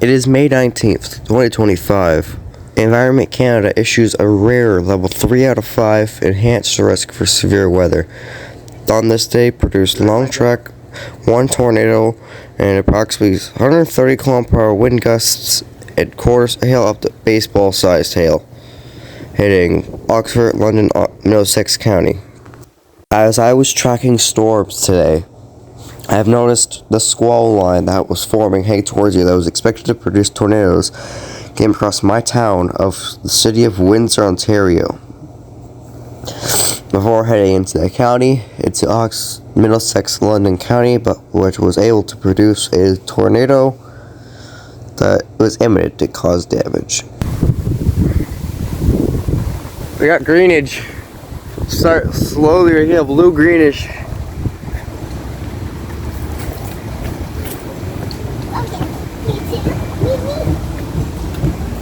It is May 19th, 2025. Environment Canada issues a rare level 3 out of 5 enhanced risk for severe weather. On this day, produced long track, 1 tornado, and approximately 130 km/h wind gusts and quarters hail up to baseball-sized hail, hitting Oxford, London, Middlesex County. As I was tracking storms today, I have noticed the squall line that was forming heading towards you that was expected to produce tornadoes came across my town of the city of Windsor, Ontario. Before heading into the county, into Middlesex, London County, but which was able to produce a tornado that was imminent to cause damage. We got greenage. Start slowly right here, blue greenish.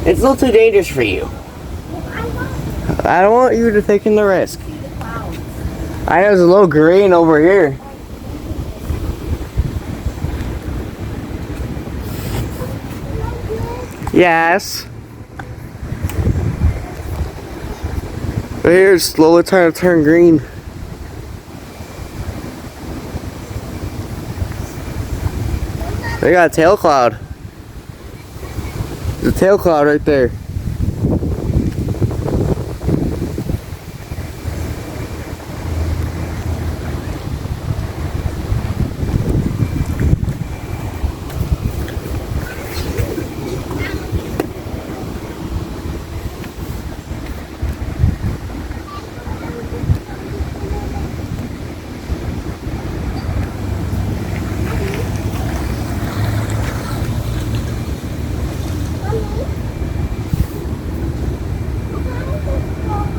It's a little too dangerous for you. I don't want you to take the risk. I know there's a little green over here. Yes. Right here it's slowly trying to turn green. They got a tail cloud. There's a tail cloud right there.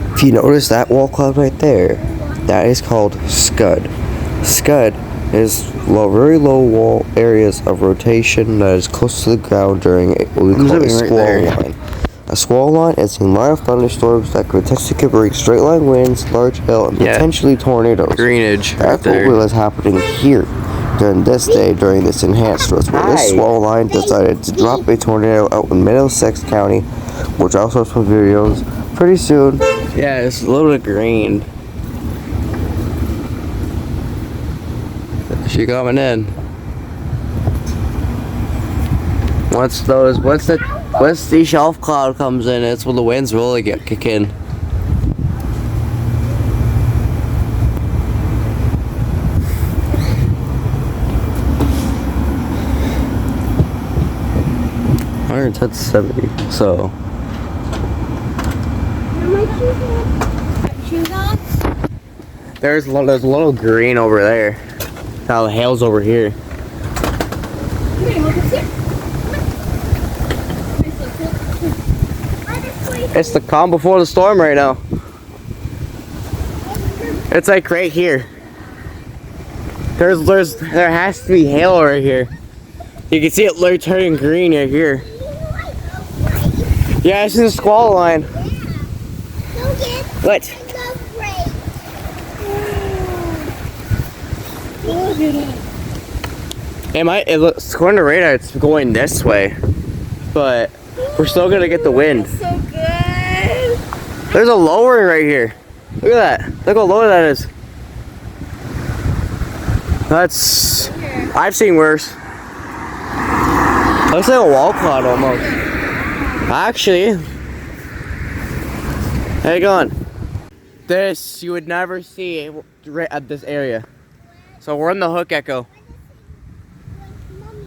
If you notice that wall cloud right there, that is called scud. Scud is very low wall areas of rotation that is close to the ground during what we call a squall line. A squall line is a line of thunderstorms that could potentially bring straight line winds, large hail, and potentially tornadoes. Greenage. That's what was happening here during this day, during this enhanced risk, where this squall line decided to drop a tornado out in Middlesex County, which I'll post some videos pretty soon. Yeah, it's a little bit green. She coming in. Once the shelf cloud comes in, it's when the winds really kick in. $110 70. So. There's a little green over there. How the hail's over here. It's the calm before the storm right now. It's like right here. There has to be hail right here. You can see it literally turning green right here. Yeah, it's in the squall line. What? According to radar, it's going this way, but we're still gonna get the wind. That's so good. There's a lowering right here. Look at that. Look how low that is. I've seen worse. Looks like a wall cloud almost. Actually, how you going? This you would never see right at this area. So we're in the hook echo.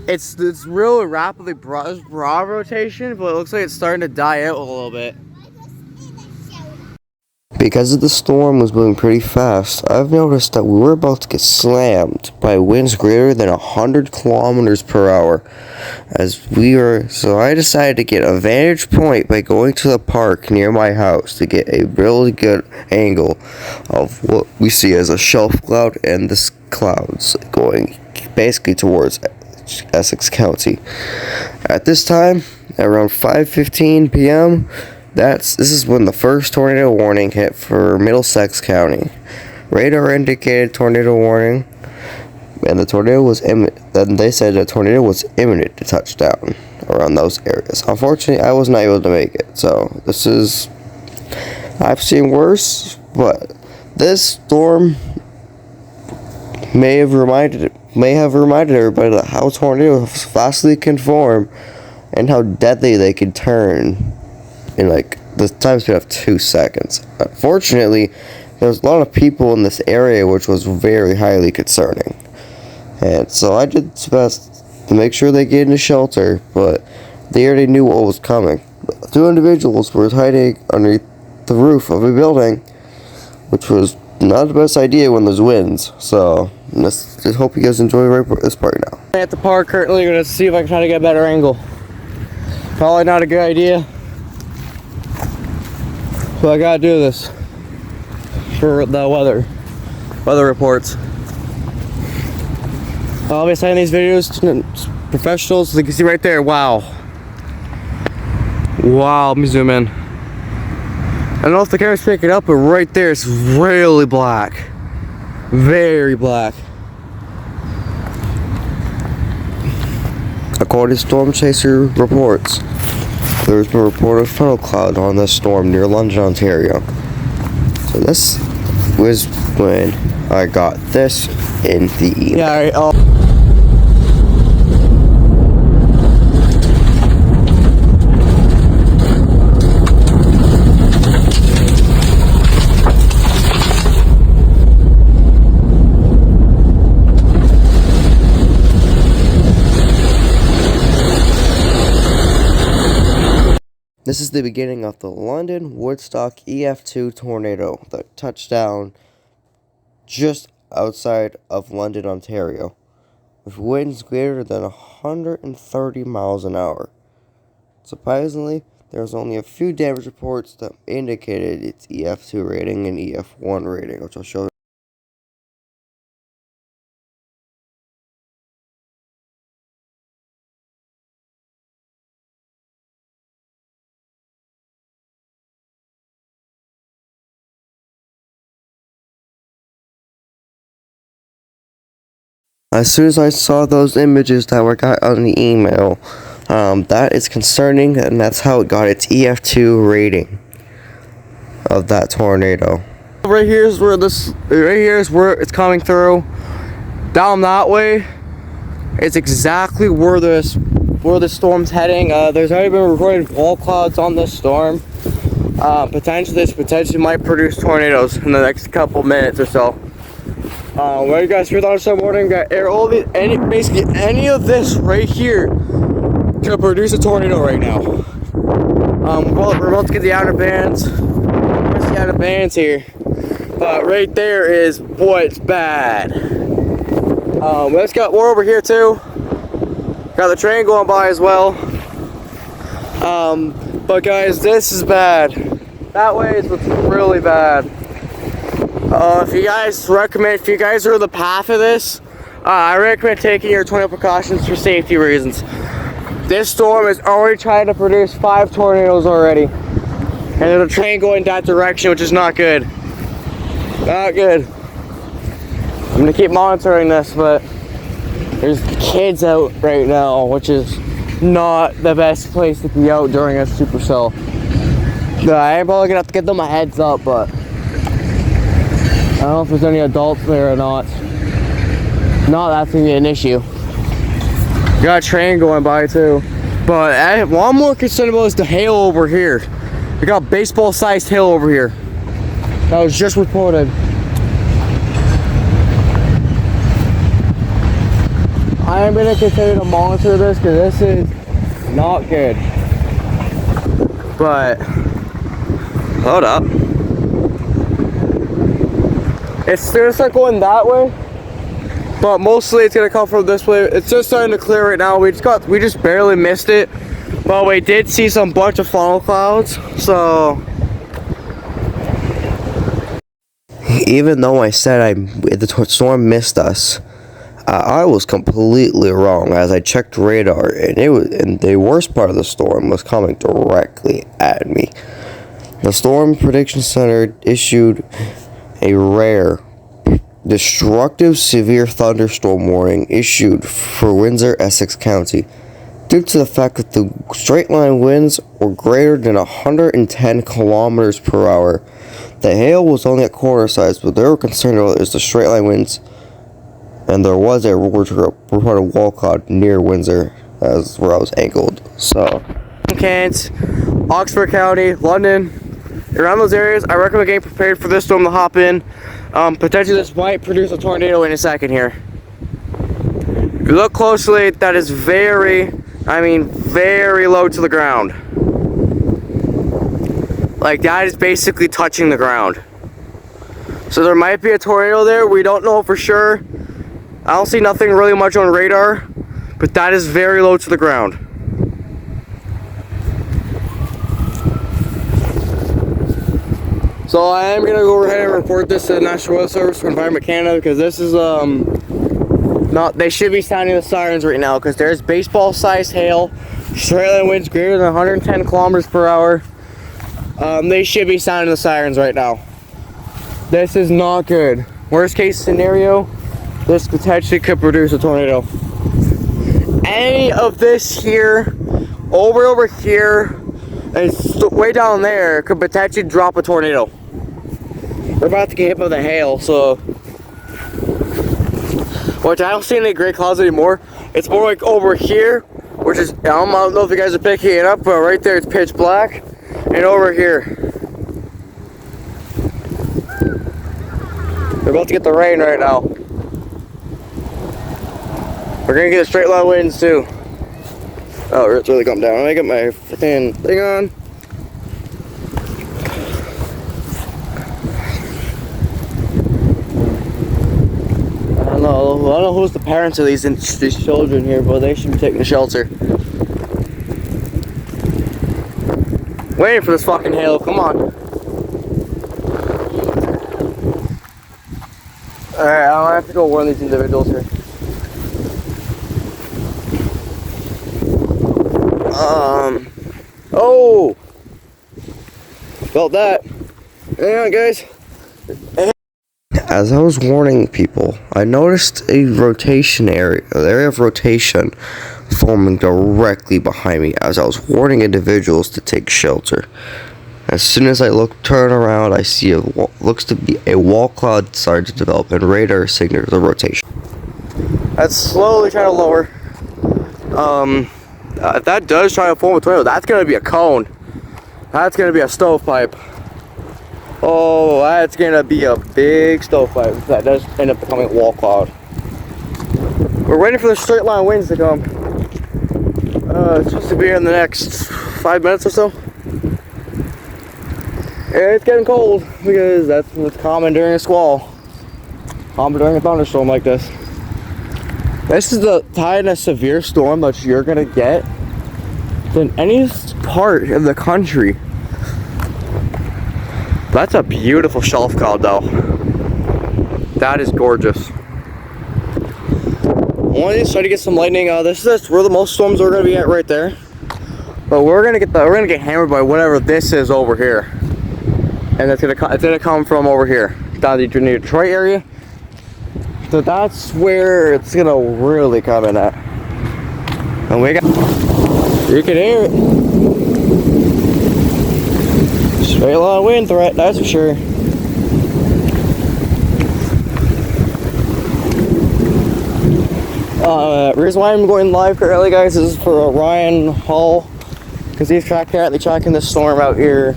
It's really rapidly broad rotation, but it looks like it's starting to die out a little bit. Because the storm was moving pretty fast, I've noticed that we were about to get slammed by winds greater than 100 km/h. So I decided to get a vantage point by going to the park near my house to get a really good angle of what we see as a shelf cloud and the clouds going basically towards Essex County. At this time, around 5:15 p.m., this is when the first tornado warning hit for Middlesex County. Radar indicated tornado warning, and the tornado was imminent. Then they said the tornado was imminent to touch down. around those areas. Unfortunately, I was not able to make it. So this is, I've seen worse, but this storm may have reminded everybody that how tornadoes vastly can form and how deadly they can turn in like the time span of 2 seconds. Unfortunately, there's a lot of people in this area, which was very highly concerning. And so I did my best to make sure they get into shelter, but they already knew what was coming. 2 individuals were hiding underneath the roof of a building, which was not the best idea when there's winds. So let's just hope you guys enjoy this part now. At the park currently, gonna see if I can try to get a better angle. Probably not a good idea, but I gotta do this for the weather reports. I'll be sending these videos to professionals. As you can see right there, wow, let me zoom in. I don't know if the camera's picking it up, but right there it's really black, very black. According to Storm Chaser reports, there's been a report of funnel cloud on this storm near London, Ontario. So this was when I got this in the email. Yeah, all right, This is the beginning of the London-Woodstock EF2 tornado that touched down just outside of London, Ontario, with winds greater than 130 miles an hour. Surprisingly, there was only a few damage reports that indicated its EF2 rating and EF1 rating, which I'll show you. As soon as I saw those images that were got on the email, that is concerning, and that's how it got its EF2 rating of that tornado. right here is where it's coming through. Down that way, it's exactly where the storm's heading. There's already been recorded wall clouds on this storm. Potentially might produce tornadoes in the next couple minutes or so. What do you guys hear that some morning? Got basically any of this right here could produce a tornado right now. We're about to get the outer bands. Where's the outer bands here? But right there is, boy, it's bad. Let's got more over here too. Got the train going by as well. But guys, this is bad. That way is what's really bad. If you guys are in the path of this, I recommend taking your tornado precautions for safety reasons. This storm is already trying to produce 5 tornadoes already. And there's a train going that direction, which is not good. Not good. I'm gonna keep monitoring this, but there's kids out right now, which is not the best place to be out during a supercell. I'm probably gonna have to give them a heads up, but I don't know if there's any adults there or not. No, that's gonna be an issue. Got a train going by too. But what I'm more concerned about is the hail over here. We got baseball-sized hail over here. That was just reported. I am gonna continue to monitor this because this is not good. But hold up. It's gonna start going that way, but mostly it's gonna come from this way. It's just starting to clear right now. We just barely missed it, but we did see some bunch of funnel clouds. So Even though I said the storm missed us, I was completely wrong as I checked radar, and the worst part of the storm was coming directly at me. The Storm Prediction Center issued a rare, destructive severe thunderstorm warning issued for Windsor, Essex County. due to the fact that the straight line winds were greater than 110 kilometers per hour. The hail was only at quarter size, but they were concerned about is the straight line winds, and there was a reported wall cloud near Windsor, as where I was angled. So, Kent, Oxford County, London, around those areas, I recommend getting prepared for this storm to hop in. Potentially this might produce a tornado in a second here. If you look closely, that is very low to the ground. Like, that is basically touching the ground. So there might be a tornado there, we don't know for sure. I don't see nothing really much on radar, but that is very low to the ground. So I am gonna go ahead and report this to the National Weather Service for Environment Canada, because this is they should be sounding the sirens right now, because there's baseball-sized hail, straight line winds greater than 110 kilometers per hour. They should be sounding the sirens right now. This is not good. Worst case scenario, this potentially could produce a tornado. Any of this here, over here, and way down there could potentially drop a tornado. We're about to get hit by the hail, so, which I don't see any gray clouds anymore. It's more like over here, which is, I don't know if you guys are picking it up, but right there it's pitch black, and over here. We're about to get the rain right now. We're gonna get straight line winds too. Oh, it's really come down. Let me get my freaking thing on. I don't know who's the parents of these children here, but they should be taking shelter. Waiting for this fucking hail, come on. Alright, I'll have to go warn these individuals here. Oh! Felt that. Hang on, guys. as I was warning people, I noticed a rotation area, an area of rotation forming directly behind me as I was warning individuals to take shelter. As soon as I turn around, I see looks to be a wall cloud starting to develop, and radar signals the rotation. That's slowly trying to lower. If that does try to form a tornado, that's gonna be a cone. That's gonna be a stovepipe. Oh, that's gonna be a big stovepipe if that does end up becoming a wall cloud. We're waiting for the straight line winds to come. It's supposed to be in the next 5 minutes or so. And it's getting cold because that's what's common during a squall. Common during a thunderstorm like this. This is the kind of severe storm that you're gonna get in any part of the country. That's a beautiful shelf cloud though. That is gorgeous. I want to try to get some lightning. This is where the most storms are gonna be at right there. But we're gonna get hammered by whatever this is over here. And it's gonna come from over here, down the Detroit area. So that's where it's gonna really come in at. And you can hear it. Straight line wind threat, that's for sure. Reason why I'm going live currently, guys, is for Ryan Hall, because he's currently tracking this storm out here.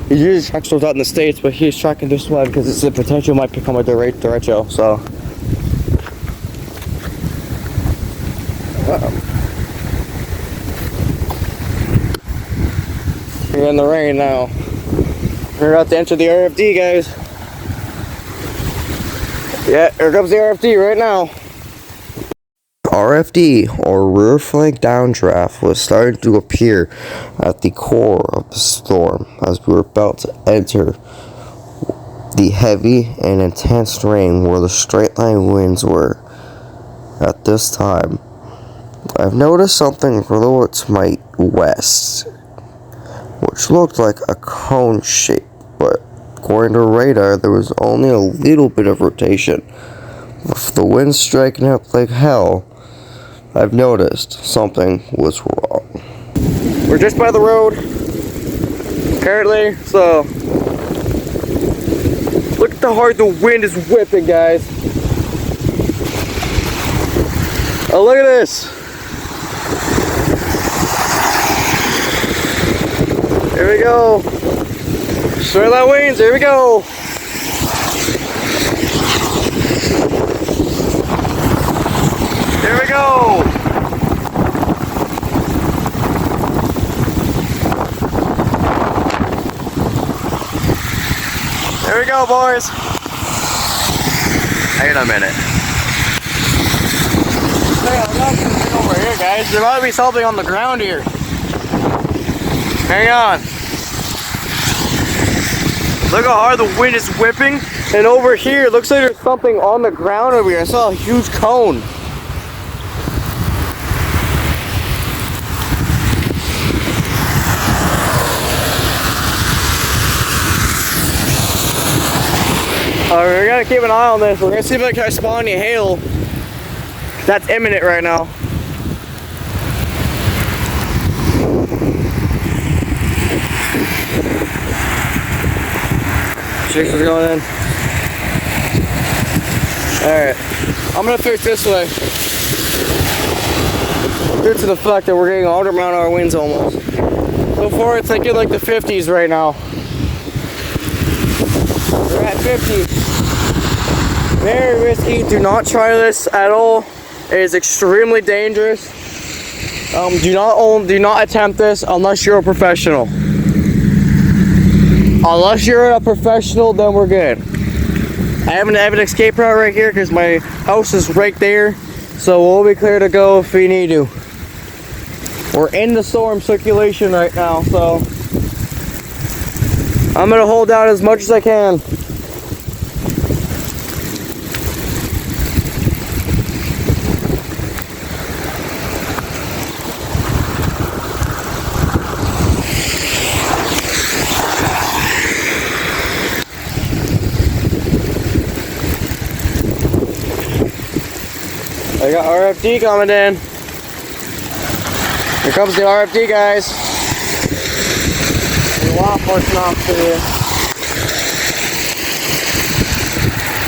He usually tracks storms out in the States, but he's tracking this one because it's the potential might become a torrential. So, we're in the rain now. We're about to enter the RFD, guys. Yeah, here comes the RFD right now. RFD, or rear flank downdraft, was starting to appear at the core of the storm as we were about to enter the heavy and intense rain where the straight line winds were. At this time, I've noticed something a little to my west, which looked like a cone shape, but according to radar, there was only a little bit of rotation. With the wind striking up like hell, I've noticed something was wrong. We're just by the road currently, so look at how hard the wind is whipping, guys. Oh, look at this. Here we go. Swirl that wings, here we go. Here we go. Here we go, boys. Hang on a minute. Over here, guys. There might be something on the ground here. Hang on. Look how hard the wind is whipping. And over here, it looks like there's something on the ground over here. I saw a huge cone. We're gonna keep an eye on this. We're gonna see if I can spawn any hail. That's imminent right now. Chicks is going in. Alright. I'm gonna fish this way. Due to the fact that we're getting 100-mile-an-hour winds almost. So far it's like in like the 50s right now. We're at 50. Very risky. Do not try this at all. It is extremely dangerous. Do not attempt this unless you're a professional. Unless you're a professional, then we're good. I have an escape route right here because my house is right there, so we'll be clear to go if we need to. We're in the storm circulation right now, so I'm gonna hold out as much as I can. I got RFD coming in. Here comes the RFD, guys. There's a lot pushing off to you.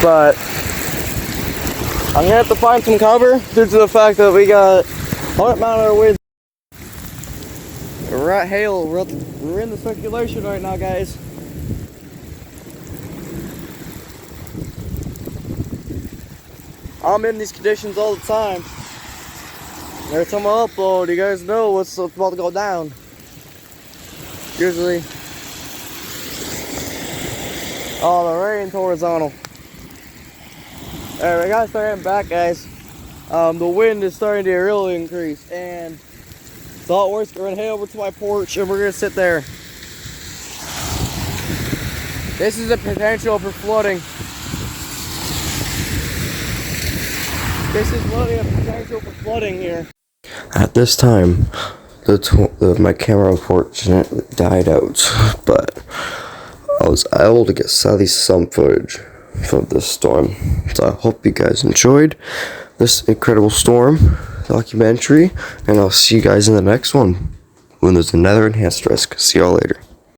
But I'm gonna have to find some cover due to the fact that we got 100-mile-an-hour winds. We're at hail. We're in the circulation right now, guys. I'm in these conditions all the time. Every time I upload, you guys know what's about to go down. Usually. Oh, the rain horizontal. Alright, we gotta start heading back, guys. The wind is starting to really increase, and so it works. We're gonna head over to my porch and we're gonna sit there. This is a potential for flooding. This is really a potential for flooding here. At this time, my camera unfortunately died out, but I was able to get at least some footage from this storm. So I hope you guys enjoyed this incredible storm documentary, and I'll see you guys in the next one when there's another enhanced risk. See y'all later.